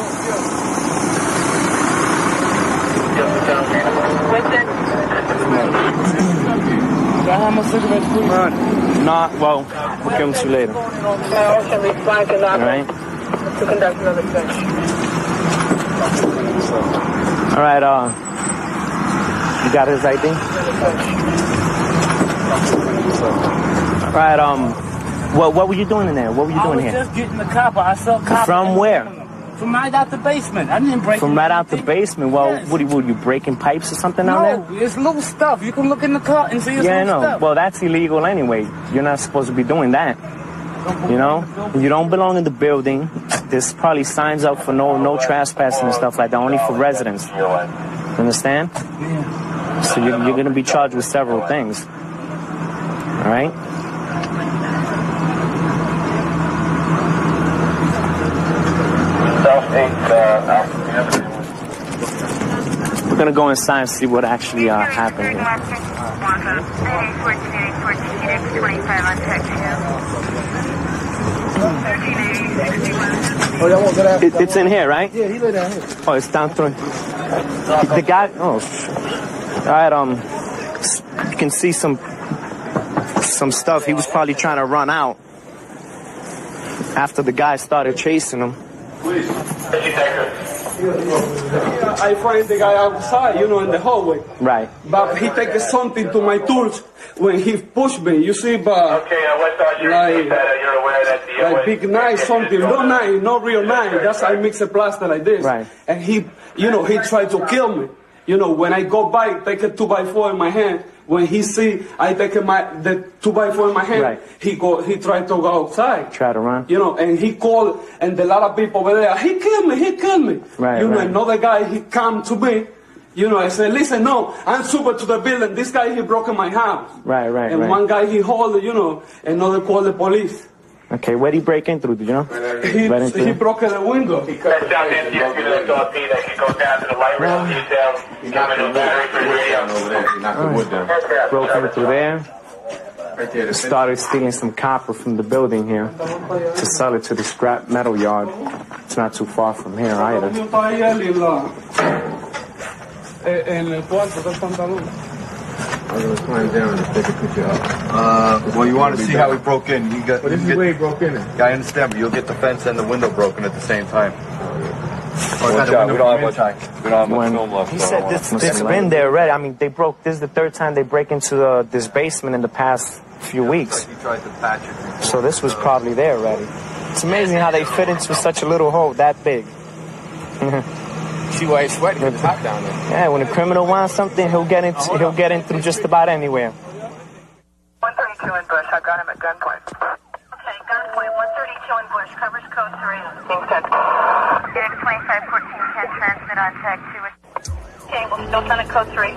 How much cigarettes, please? Nah, well, we'll give them to you later. All right? To conduct another search. All right, you got his ID? All right, what were you doing in there? What were you doing here? I was just getting the copper. I saw copper. From where? From right out the basement. I didn't break. From right out the basement? Well, yes. What are you breaking pipes or something down there? No, it's little stuff. You can look in the car and see it's little stuff. Well, that's illegal anyway. You're not supposed to be doing that. You know? You don't belong in the building. There's probably signs up for no trespassing and stuff like that, only for residents. You understand? Yeah. So you're going to be charged with several things. All right? gonna go inside and see what actually happened here. It's in here, right? Yeah, he lay down here. Oh, it's down through. The guy. Oh, all right. You can see some stuff. He was probably trying to run out after the guy started chasing him. I find the guy outside, you know, in the hallway. Right. But he takes something to my tools when he pushed me. You see, but like big knife, something, no knife, not real knife. That's I mix a plaster like this. Right. And he, you know, he tried to kill me. You know, when I go by, take a 2x4 in my hand. When he see I take the 2x4 in my hand, right. he tried to go outside. Try to run. You know, and he called, and a lot of people over there, he killed me. Right, you know, right. another guy, he come to me. You know, I said, listen, no, I'm super to the building. This guy, he broke in my house. Right. And one guy, he hold, you know, another called the police. Okay, where did he break in through, do you know? He broke the window. He cuts down the that goes down to the light rail detail. Broke in through there. Started stealing some copper from the building here to sell it to the scrap metal yard. It's not too far from here either. I'm going to climb down and take a picture up. Well, you want to see how he broke in. This is the way he broke in. Yeah, I understand, but you'll get the fence and the window broken at the same time. We don't have much film left. He said it's been there already. I mean, this is the third time they break into this basement in the past few weeks. He tried to patch it. So this was probably there already. It's amazing how they fit into such a little hole that big. See why he's sweating? It's hot down there. Yeah, when a criminal wants something, he'll get in through just about anywhere. 132 in Bush. I got him at gunpoint. Okay, gunpoint. 132 in Bush. Covers code 3. Being sent. Unit 2514 can transmit on tag 2. Okay, we'll still send it code 3.